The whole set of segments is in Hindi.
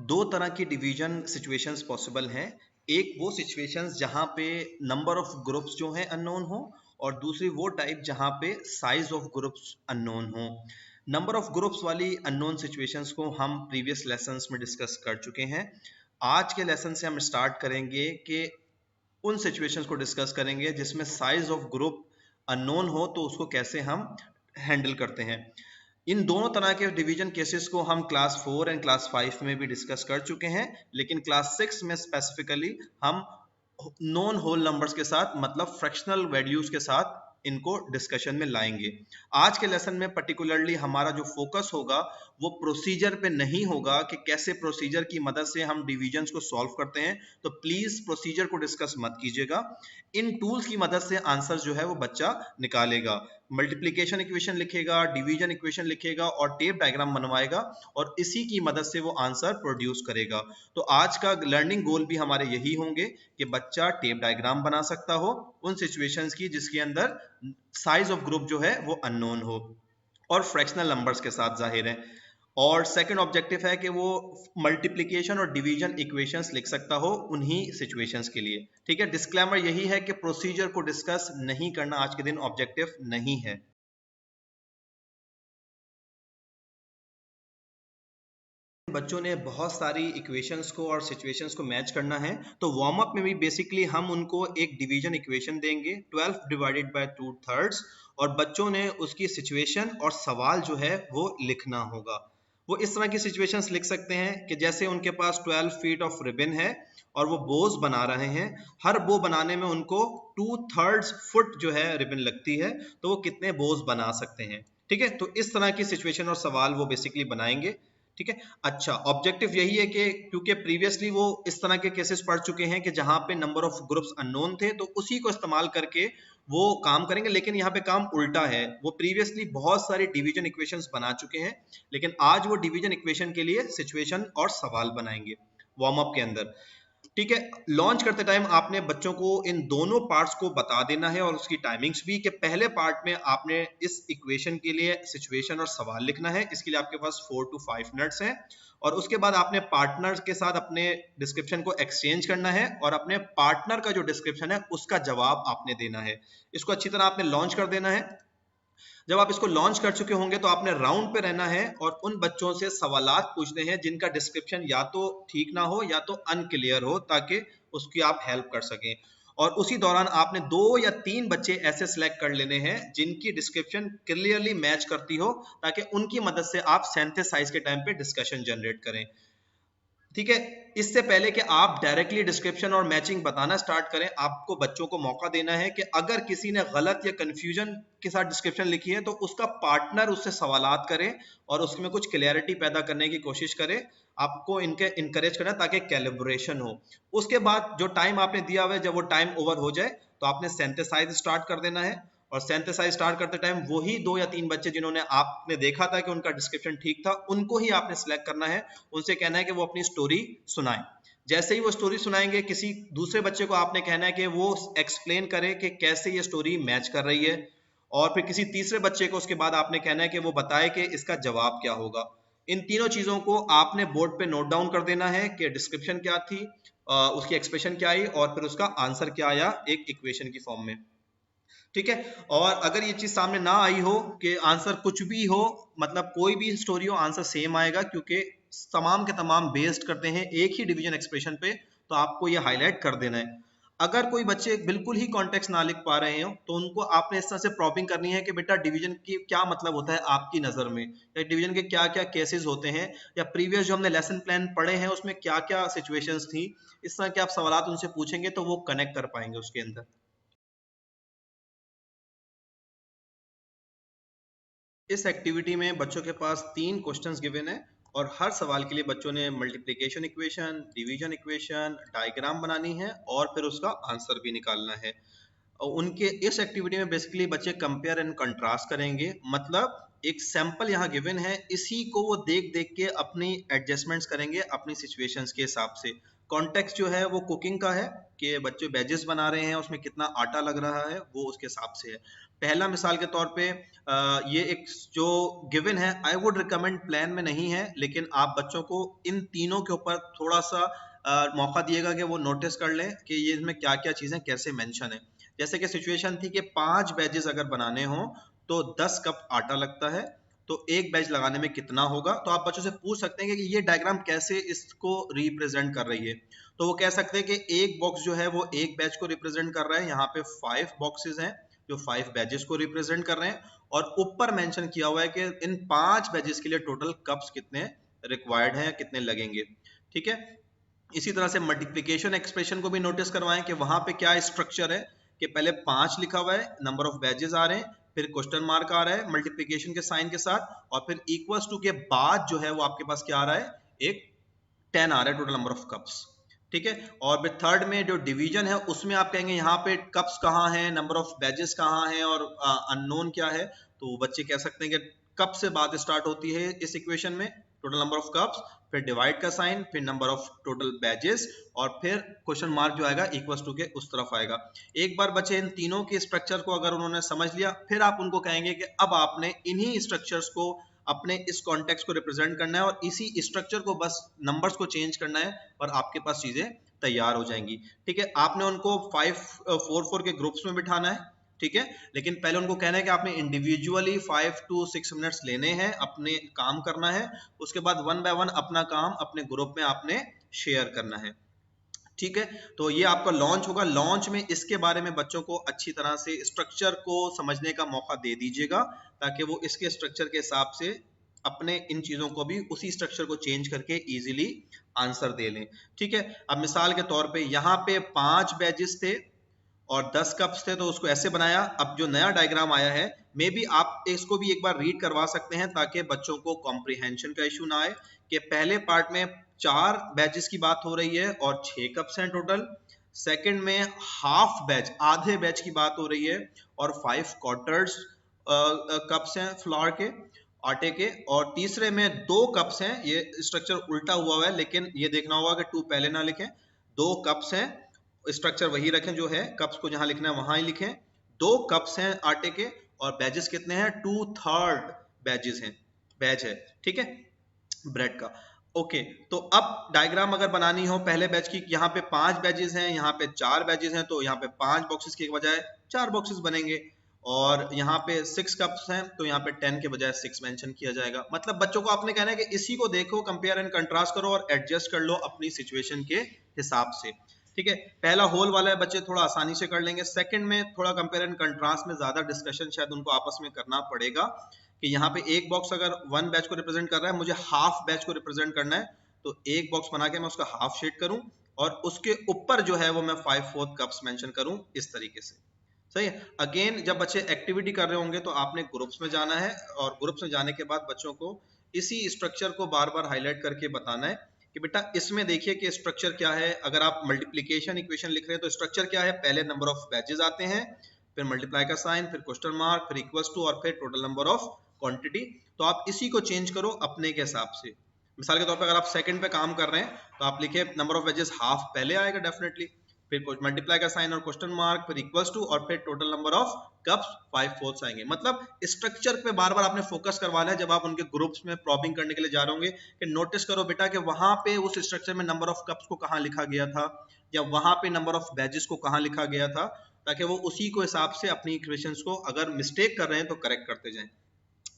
दो तरह की डिवीजन सिचुएशंस पॉसिबल हैं। एक वो सिचुएशंस जहां पे नंबर ऑफ ग्रुप्स जो हैं अननोन हो, और दूसरी वो टाइप जहां पे साइज ऑफ ग्रुप्स अननोन हो। नंबर ऑफ ग्रुप्स वाली अननोन सिचुएशंस को हम प्रीवियस लेसन्स में डिस्कस कर चुके हैं। आज के लेसन से हम स्टार्ट करेंगे कि उन सिचुएशंस को डिस्कस करेंगे जिसमें साइज ऑफ ग्रुप अननोन हो, तो उसको कैसे हम हैंडल करते हैं। इन दोनों तरह के डिवीजन केसेस को हम क्लास 4 एंड क्लास 5 में भी डिस्कस कर चुके हैं, लेकिन क्लास 6 में स्पेसिफिकली हम नॉन होल नंबर्स के साथ, मतलब फ्रैक्शनल वैल्यूज के साथ इनको डिस्कशन में लाएंगे। आज के लेसन में पर्टिकुलरली हमारा जो फोकस होगा वो प्रोसीजर पे नहीं होगा कि कैसे प्रोसीजर की मदद से हम डिवीजन्स को सॉल्व करते हैं, तो प्लीज प्रोसीजर को डिस्कस मत कीजिएगा। इन टूल्स की मदद से आंसर जो है वो बच्चा निकालेगा, मल्टीप्लिकेशन इक्वेशन लिखेगा, डिवीजन इक्वेशन लिखेगा और टेप डायग्राम बनवाएगा, और इसी की मदद से वो आंसर प्रोड्यूस करेगा। तो आज का लर्निंग गोल भी हमारे यही होंगे कि बच्चा टेप डायग्राम बना सकता हो उन सिचुएशंस की जिसके अंदर साइज ऑफ ग्रुप जो है वो अननोन हो और फ्रैक्शनल नंबर्स के साथ, जाहिर है। और सेकंड ऑब्जेक्टिव है कि वो मल्टीप्लिकेशन और डिवीजन इक्वेशंस लिख सकता हो उन्हीं सिचुएशंस के लिए। ठीक है, डिस्क्लेमर यही है कि प्रोसीजर को डिस्कस नहीं करना आज के दिन ऑब्जेक्टिव नहीं है। बच्चों ने बहुत सारी इक्वेशंस को और सिचुएशंस को मैच करना है, तो वार्म अप में भी बेसिकली हम उनको एक डिवीजन इक्वेशन देंगे 12 डिवाइडेड बाय 2/3, और बच्चों ने उसकी सिचुएशन और सवाल जो है वो लिखना होगा। वो इस तरह की सिचुएशंस लिख सकते हैं कि जैसे उनके पास 12 फीट ऑफ रिबन है और वो बोज बना रहे हैं। हर बो बनाने में उनको 2/3 फुट जो है रिबन लगती है, तो वो कितने बोज बना सकते हैं। ठीक है, तो इस तरह की सिचुएशन और सवाल वो बेसिकली बनाएंगे। ठीक है, अच्छा, ऑब्जेक्टिव यही है कि क्योंकि प्रीवियसली वो इस तरह के केसेस पढ़ चुके हैं कि जहां पे नंबर ऑफ ग्रुप्स अननोन थे, तो उसी को इस्तेमाल करके वो काम करेंगे। लेकिन यहाँ पे काम उल्टा है, वो प्रीवियसली बहुत सारी डिवीजन इक्वेशंस बना चुके हैं, लेकिन आज वो डिवीजन इक्वेशन के लिए सिचुएशन और सवाल बनाएंगे वार्म अप के अंदर। ठीक है, लॉन्च करते टाइम आपने बच्चों को इन दोनों पार्ट्स को बता देना है और उसकी टाइमिंग्स भी, कि पहले पार्ट में आपने इस इक्वेशन के लिए सिचुएशन और सवाल लिखना है, इसके लिए आपके पास 4 to 5 मिनट्स हैं, और उसके बाद आपने पार्टनर के साथ अपने डिस्क्रिप्शन को एक्सचेंज करना है और अपने पार्टनर का जो डिस्क्रिप्शन है उसका जवाब आपने देना है। इसको अच्छी तरह आपने लॉन्च कर देना है। जब आप इसको लॉन्च कर चुके होंगे तो आपने राउंड पे रहना है और उन बच्चों से सवालात पूछने हैं जिनका डिस्क्रिप्शन या तो ठीक ना हो या तो अनक्लियर हो, ताकि उसकी आप हेल्प कर सकें। और उसी दौरान आपने 2 या 3 बच्चे ऐसे सिलेक्ट कर लेने हैं जिनकी डिस्क्रिप्शन क्लियरली मैच करती हो, ताकि उनकी मदद से आप सिंथेसाइज के टाइम पे डिस्कशन जनरेट करें। ठीक है, इससे पहले कि आप डायरेक्टली डिस्क्रिप्शन और मैचिंग बताना स्टार्ट करें, आपको बच्चों को मौका देना है कि अगर किसी ने गलत या कंफ्यूजन के साथ डिस्क्रिप्शन लिखी है तो उसका पार्टनर उससे सवालात करे और उसमें कुछ क्लैरिटी पैदा करने की कोशिश करे। आपको इनके इनकरेज करना ताकि कैलिब्रेशन हो। उसके बाद जो टाइम आपने दिया हुआ है, जब वो टाइम ओवर हो जाए तो आपने सिंथेसाइज स्टार्ट कर देना है, और सिंथेसाइज स्टार्ट करते टाइम वही 2 या 3 बच्चे जिन्होंने आपने देखा था कि उनका डिस्क्रिप्शन ठीक था, उनको ही आपने सिलेक्ट करना है। उनसे कहना है कि वो अपनी स्टोरी सुनाएं। जैसे ही वो स्टोरी सुनाएंगे, किसी दूसरे बच्चे को आपने कहना है कि वो एक्सप्लेन करे कि कैसे ये स्टोरी मैच कर रही है, और फिर किसी तीसरे बच्चे को उसके बाद आपने कहना है कि वो बताए कि इसका जवाब क्या होगा। इन तीनों चीजों को आपने बोर्ड पे नोट डाउन कर देना है कि डिस्क्रिप्शन क्या थी, उसकी एक्सप्रेशन क्या आई, और फिर उसका आंसर क्या आया एक इक्वेशन की फॉर्म में। ठीक है, और अगर ये चीज सामने ना आई हो कि आंसर कुछ भी हो, मतलब कोई भी स्टोरी हो, आंसर सेम आएगा, क्योंकि तमाम के तमाम बेस्ड करते हैं एक ही डिवीजन एक्सप्रेशन पे, तो आपको ये हाईलाइट कर देना है। अगर कोई बच्चे बिल्कुल ही कॉन्टेक्स्ट ना लिख पा रहे हो तो उनको आपने इस तरह से प्रॉबिंग करनी है कि बेटा डिवीजन की क्या मतलब होता है आपकी नजर में, या डिवीजन के क्या क्या केसेस होते हैं, या प्रीवियस जो हमने लेसन प्लान पढ़े हैं उसमें क्या क्या सिचुएशंस थी। इस तरह के आप सवाल उनसे पूछेंगे तो वो कनेक्ट कर पाएंगे उसके अंदर। इस एक्टिविटी में बच्चों के पास 3 क्वेश्चंस गिवन है, और हर सवाल के लिए बच्चों ने multiplication equation, division equation, diagram बनानी है और फिर उसका आंसर भी निकालना है। और उनके इस एक्टिविटी में बेसिकली बच्चे कंपेयर एंड कंट्रास्ट करेंगे, मतलब एक सैंपल यहाँ गिवन है, इसी को वो देख देख के अपनी एडजस्टमेंट्स करेंगे अपनी सिचुएशंस के हिसाब से। कॉन्टेक्स्ट जो है वो कुकिंग का है कि बच्चे वेजेस बना रहे हैं, उसमें कितना आटा लग रहा है, वो उसके हिसाब से है। पहला मिसाल के तौर पे ये एक जो गिवन है, आई वुड रिकमेंड प्लान में नहीं है, लेकिन आप बच्चों को इन तीनों के ऊपर थोड़ा सा मौका दिएगा कि वो नोटिस कर लें कि ये इसमें क्या क्या चीजें कैसे मेंशन है। जैसे कि सिचुएशन थी कि 5 बैजेस अगर बनाने हो तो 10 कप आटा लगता है, तो एक बैच लगाने में कितना होगा। तो आप बच्चों से पूछ सकते हैं कि ये डायग्राम कैसे इसको रिप्रेजेंट कर रही है। तो वो कह सकते हैं कि एक बॉक्स जो है वो एक बैच को रिप्रेजेंट कर रहा है, यहाँ पे 5 बॉक्सेस हैं जो 5 बैचेस को रिप्रेजेंट कर रहे हैं, और ऊपर मेंशन किया हुआ है कि इन 5 बैचेस के लिए टोटल कप्स कितने रिक्वायर्ड हैं, कितने लगेंगे। ठीक है, इसी तरह से मल्टीप्लिकेशन एक्सप्रेशन को भी नोटिस करवाएं कि वहां पे क्या स्ट्रक्चर है कि पहले 5 लिखा हुआ है, नंबर ऑफ बैचेस आ रहे हैं, फिर क्वेश्चन मार्क आ रहा है मल्टीप्लिकेशन के साइन के साथ, और फिर इक्वल्स टू के बाद जो है वो आपके पास क्या आ रहा है, एक 10 आ रहा है टोटल नंबर ऑफ कप्स। ठीक है, और फिर थर्ड में जो डिवीजन है उसमें आप कहेंगे यहाँ पे कप्स कहाँ हैं, नंबर ऑफ बैचेस कहाँ हैं, और अननोन क्या है। तो बच्चे कह सकते हैं कि कप से बात स्टार्ट होती है इस इक्वेशन में, टोटल नंबर ऑफ कप्स, फिर डिवाइड का साइन, फिर नंबर ऑफ टोटल बैचेस, और फिर क्वेश्चन मार्क जो आएगा इक्वल्स टू के उस तरफ आएगा। एक बार बच्चे इन तीनों के स्ट्रक्चर को अगर उन्होंने समझ लिया, फिर आप उनको कहेंगे कि अब आपने इन्हीं स्ट्रक्चर्स को अपने इस कॉन्टेक्स्ट को रिप्रेजेंट करना है, और इसी स्ट्रक्चर को बस नंबर्स को चेंज करना है और आपके पास चीजें तैयार हो जाएंगी। ठीक है, आपने उनको 5-4-4 के ग्रुप्स में बिठाना है। ठीक है, लेकिन पहले उनको कहना है कि आपने इंडिविजुअली 5 to 6 मिनट्स लेने हैं, अपने काम करना है, उसके बाद 1 बाय 1 अपना काम अपने ग्रुप में आपने शेयर करना है। ठीक है, तो ये आपका लॉन्च होगा। लॉन्च में इसके बारे में बच्चों को अच्छी तरह से स्ट्रक्चर को समझने का मौका दे दीजिएगा, ताकि वो इसके स्ट्रक्चर के हिसाब से अपने इन चीजों को भी उसी स्ट्रक्चर को चेंज करके इजीली आंसर दे लें। ठीक है, अब मिसाल के तौर पे यहाँ पे 5 बैचेस थे और 10 कप्स थे, तो उसको ऐसे बनाया। अब जो नया डायग्राम आया है, मे बी आप इसको भी एक बार रीड करवा सकते हैं ताकि बच्चों को कॉम्प्रिहेंशन का इशू ना आए कि पहले पार्ट में 4 बैचेस की बात हो रही है और 6 कप्स हैं टोटल, सेकंड में हाफ बैच, आधे बैच की बात हो रही है और 5 क्वार्टर्स कप्स हैं फ्लोर के, आटे के, और तीसरे में 2 कप्स हैं। ये स्ट्रक्चर उल्टा हुआ है, लेकिन ये देखना होगा कि 2 पहले ना लिखें, 2 कप्स हैं, स्ट्रक्चर वही रखें जो है, कप्स को जहां लिखना है वहां ही लिखें। 2 कप्स हैं आटे के, और बैचेस कितने हैं, 2/3 बैचेस हैं, बैच है। ठीक है, ब्रेड का। ओके, तो अब डायग्राम अगर बनानी हो पहले बैच की, यहाँ पे 5 बैचेस हैं, यहाँ पे 4 बैचेस हैं, तो यहाँ पे 5 बॉक्सेस के बजाय 4 बॉक्सेस बनेंगे, और यहाँ पे 6 कप्स हैं, तो यहाँ पे 10 के बजाय 6 मेंशन किया जाएगा। मतलब बच्चों को आपने कहना है कि इसी को देखो, कंपेयर एंड कंट्रास्ट करो और एडजस्ट कर लो अपनी सिचुएशन के हिसाब से। ठीक है, पहला होल वाला है, बच्चे थोड़ा आसानी से कर लेंगे। सेकंड में थोड़ा कंपेयर एंड कंट्रास्ट में ज्यादा डिस्कशन शायद उनको आपस में करना पड़ेगा कि यहाँ पे एक बॉक्स अगर 1 बैच को रिप्रेजेंट कर रहा है, मुझे हाफ बैच को रिप्रेजेंट करना है, तो एक बॉक्स बना के मैं उसका हाफ शेड करूं, और उसके ऊपर जो है वो मैं 5/4 कप्स मेंशन करूं, इस तरीके से। सही है। अगेन जब बच्चे एक्टिविटी कर रहे होंगे तो आपने ग्रुप्स में जाना है, और ग्रुप्स में जाने के बाद बच्चों को इसी स्ट्रक्चर को बार बार हाईलाइट करके बताना है कि बेटा इसमें देखिए कि स्ट्रक्चर क्या है। अगर आप मल्टीप्लीकेशन इक्वेशन लिख रहे हैं तो स्ट्रक्चर क्या है, पहले नंबर ऑफ बैचेस आते हैं, फिर मल्टीप्लाई का साइन, फिर क्वेश्चन मार्क, फिर इक्वल्स टू, और फिर टोटल नंबर ऑफ क्वांटिटी। तो आप इसी को चेंज करो अपने के हिसाब से। मिसाल के तौर पर अगर आप सेकंड पे काम कर रहे हैं तो आप लिखे नंबर ऑफ वेजेस हाफ पहले आएगा डेफिनेटली, फिर मल्टीप्लाई का साइन और क्वेश्चन मार्क, फिर इक्वल्स टू, और फिर टोटल नंबर ऑफ कप्स 5/4 आएंगे। मतलब स्ट्रक्चर पे बार बार आपने फोकस करवाना है जब आप उनके ग्रुप्स में प्रॉबिंग करने के लिए जा रहे होंगे, कि नोटिस करो बेटा कि वहां पे उस स्ट्रक्चर में नंबर ऑफ कप्स को कहाँ लिखा गया था, या वहां पे नंबर ऑफ बैचेस को कहाँ लिखा गया था, ताकि वो उसी को हिसाब से अपनी इक्वेशंस को अगर मिस्टेक कर रहे हैं तो करेक्ट करते जाएं।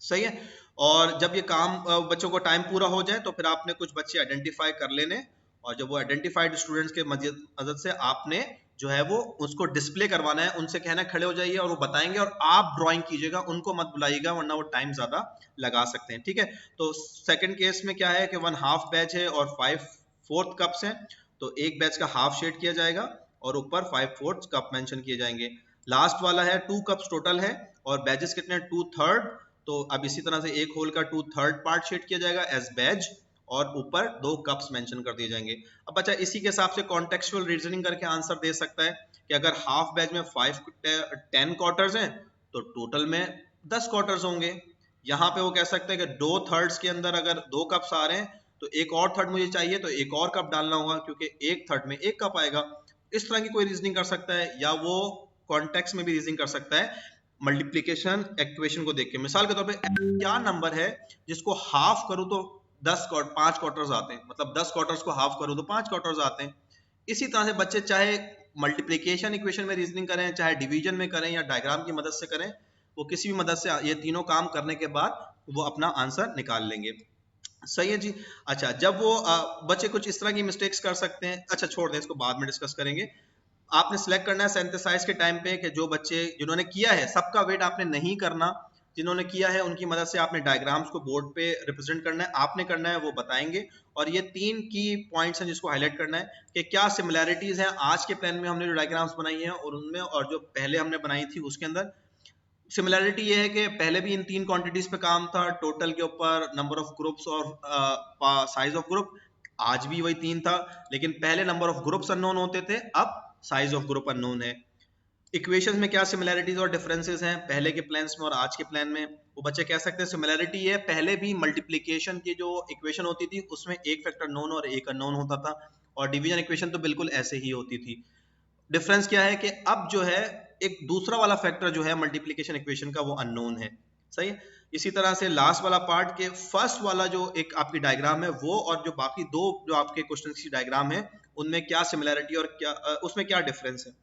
सही है। और जब ये काम बच्चों को टाइम पूरा हो जाए तो फिर आपने कुछ बच्चे आइडेंटिफाई कर लेने, और जब वो आइडेंटिफाइड स्टूडेंट्स के मदद से आपने जो है वो उसको डिस्प्ले करवाना है, उनसे कहना है खड़े हो जाइए और वो बताएंगे, और आप ड्राइंग कीजिएगा, उनको मत बुलाइएगा वरना वो टाइम ज्यादा लगा सकते हैं। ठीक है, तो सेकंड केस में क्या है कि 1 हाफ बैच है और 5/4 कप्स हैं, तो एक बैच का हाफ शेड किया जाएगा और ऊपर 5/4 कप मेंशन किए जाएंगे। लास्ट वाला है 2 कप्स टोटल है और बैचेस कितने, 2/3, तो अब इसी तरह से एक होल का 2/3 पार्ट शेड किया जाएगा एज बैच, और ऊपर 2 कप्स मेंशन कर दिए जाएंगे। अब बच्चा इसी के हिसाब से कॉन्टेक्चुअल रीजनिंग करके आंसर दे सकता है कि अगर हाफ बैच में 10 क्वार्टर्स हैं तो टोटल में 10 क्वार्टर्स होंगे। यहाँ पे वो कह सकते हैं कि 2/3 के अंदर अगर 2 कप्स आ रहे हैं तो एक और थर्ड मुझे चाहिए, तो एक और कप डालना होगा, क्योंकि एक थर्ड में एक कप आएगा। इस तरह की कोई रीजनिंग कर सकता है, या वो कॉन्टेक्स्ट में भी रीजनिंग कर सकता है मल्टीप्लीकेशन इक्वेशन को देख के। मिसाल के तौर पे क्या नंबर है जिसको हाफ करूं तो 5 क्वार्टर्स आते हैं, मतलब 10 क्वार्टर्स को हाफ करूं तो 5 क्वार्टर्स आते हैं। इसी तरह से बच्चे चाहे मल्टीप्लीकेशन इक्वेशन में रीजनिंग करें, चाहे डिवीजन में करें, या डायग्राम की मदद से करें, वो किसी भी मदद से ये तीनों काम करने के बाद वो अपना आंसर निकाल लेंगे। सही है जी। अच्छा, जब वो बच्चे कुछ इस तरह की मिस्टेक्स कर सकते हैं, अच्छा छोड़ दें इसको, बाद में डिस्कस करेंगे। आपने सिलेक्ट करना है सिंथेसाइज के टाइम पे कि जो बच्चे जिन्होंने किया है, सबका वेट आपने नहीं करना, जिन्होंने किया है उनकी मदद से आपने डायग्राम्स को बोर्ड पे रिप्रेजेंट करना है, आपने करना है, वो बताएंगे। और ये 3 की पॉइंट्स हैं जिसको हाईलाइट करना है कि क्या सिमिलैरिटीज हैं आज के प्लान में हमने जो डायग्राम्स बनाई हैं और उनमें, और जो पहले हमने बनाई थी उसके अंदर। सिमिलैरिटी ये है कि पहले भी इन 3 क्वांटिटीज पे काम था, टोटल के ऊपर, नंबर ऑफ ग्रुप्स और साइज ऑफ ग्रुप। आज भी वही 3 था, लेकिन पहले नंबर ऑफ ग्रुप्स अननोन होते थे, अब साइज ऑफ ग्रुप अननोन है। इक्वेशंस में क्या सिमिलैरिटीज और डिफरेंसेस हैं पहले के प्लान्स में और आज के प्लान में, वो बच्चे कह सकते हैं सिमिलैरिटी है, पहले भी मल्टीप्लिकेशन की जो इक्वेशन होती थी उसमें एक फैक्टर नोन और एक अननोन होता था, और डिवीजन इक्वेशन तो बिल्कुल ऐसे ही होती थी। डिफरेंस क्या है कि अब जो है एक दूसरा वाला फैक्टर जो है मल्टीप्लिकेशन इक्वेशन का, वो अननोन है। सही है। इसी तरह से लास्ट वाला पार्ट के फर्स्ट वाला जो एक आपकी डायग्राम है वो, और जो बाकी दो जो आपके क्वेश्चन की डायग्राम है उनमें क्या सिमिलैरिटी और क्या उसमें क्या डिफरेंस है।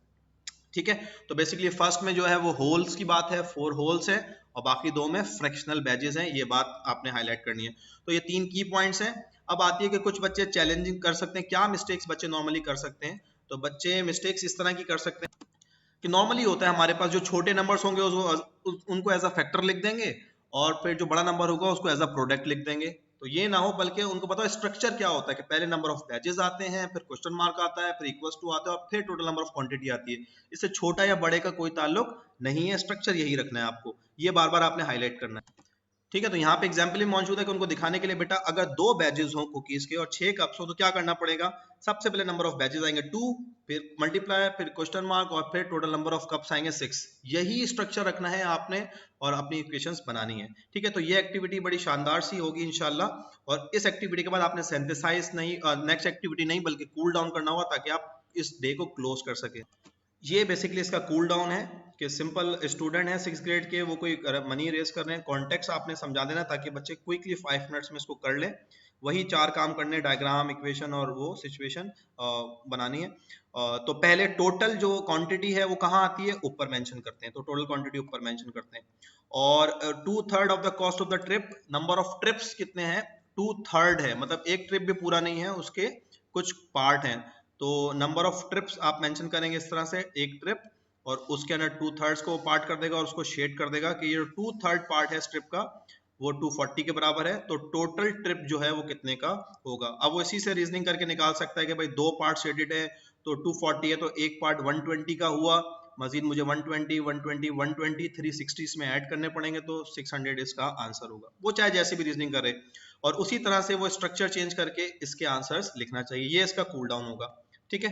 ठीक है। तो बेसिकली फर्स्ट में जो है वो होल्स की बात है, 4 होल्स है, और बाकी दो में फ्रैक्शनल बैजेस हैं, ये बात आपने हाईलाइट करनी है। तो ये 3 की पॉइंट्स हैं। अब आती है कि कुछ बच्चे चैलेंजिंग कर सकते हैं, क्या मिस्टेक्स बच्चे नॉर्मली कर सकते हैं। तो बच्चे मिस्टेक्स इस तरह की कर सकते हैं कि नॉर्मली होता है हमारे पास जो छोटे नंबर्स होंगे उनको एज अ फैक्टर लिख देंगे, और फिर जो बड़ा नंबर होगा उसको एज अ प्रोडक्ट लिख देंगे। तो ये ना हो, बल्कि उनको पता है स्ट्रक्चर क्या होता है, कि पहले नंबर ऑफ बैजेस आते हैं, फिर क्वेश्चन मार्क आता है, फिर इक्वल्स टू आता है, और फिर टोटल नंबर ऑफ क्वांटिटी आती है। इससे छोटा या बड़े का कोई ताल्लुक नहीं है, स्ट्रक्चर यही रखना है आपको, ये बार बार आपने हाईलाइट करना है। ठीक है। तो यहाँ पे एग्जाम्पल भी मौजूद है कि उनको दिखाने के लिए, बेटा अगर 2 बैजेस हो कुकीज के और 6 कप्स हो तो क्या करना पड़ेगा। सबसे पहले नंबर ऑफ बैजेस आएंगे 2, फिर मल्टीप्लाई, फिर क्वेश्चन मार्क, और फिर टोटल नंबर ऑफ कप्स आएंगे 6। यही स्ट्रक्चर रखना है आपने और अपनी इक्वेशंस बनानी है। ठीक है। तो ये एक्टिविटी बड़ी शानदार सी होगी इंशाल्लाह, और इस एक्टिविटी के बाद आपने सिंथेसाइज नहीं, नेक्स्ट एक्टिविटी नहीं बल्कि कूल डाउन करना होगा, ताकि आप इस डे को क्लोज कर सके। ये बेसिकली इसका कूल डाउन है कि सिंपल स्टूडेंट है 6th ग्रेड के, वो कोई मनी रेज कर रहे हैं, कॉन्टेक्स्ट आपने समझा देना ताकि बच्चे क्विकली 5 मिनट्स में इसको कर लें। वही 4 काम करने, डायग्राम, इक्वेशन और वो सिचुएशन बनानी है। तो पहले टोटल जो क्वांटिटी है वो कहाँ आती है, ऊपर मेंशन करते हैं, तो टोटल क्वांटिटी ऊपर मेंशन करते हैं। और 2/3 of the cost of the trip, number of trips कितने हैं, 2/3 है, मतलब एक ट्रिप भी पूरा नहीं है, उसके कुछ पार्ट हैं। तो नंबर ऑफ ट्रिप्स आप मेंशन करेंगे इस तरह से, एक ट्रिप, और उसके अंदर 2/3 को पार्ट कर देगा और उसको शेड कर देगा कि ये 2/3 पार्ट है ट्रिप का, वो 240 के बराबर है। तो टोटल ट्रिप जो है वो कितने का होगा। अब वो इसी से रीजनिंग करके निकाल सकता है कि भाई 2 पार्ट शेडेड है तो 240 है, तो एक पार्ट 120 का हुआ, मजीद मुझे 120, 120, 120, 360 इसमें ऐड करने पड़ेंगे, तो 600 इसका आंसर होगा। वो चाहे जैसे भी रीजनिंग करे, और उसी तरह से वो स्ट्रक्चर चेंज करके इसके आंसर्स लिखना चाहिए। ये इसका कूल डाउन होगा। ठीक है।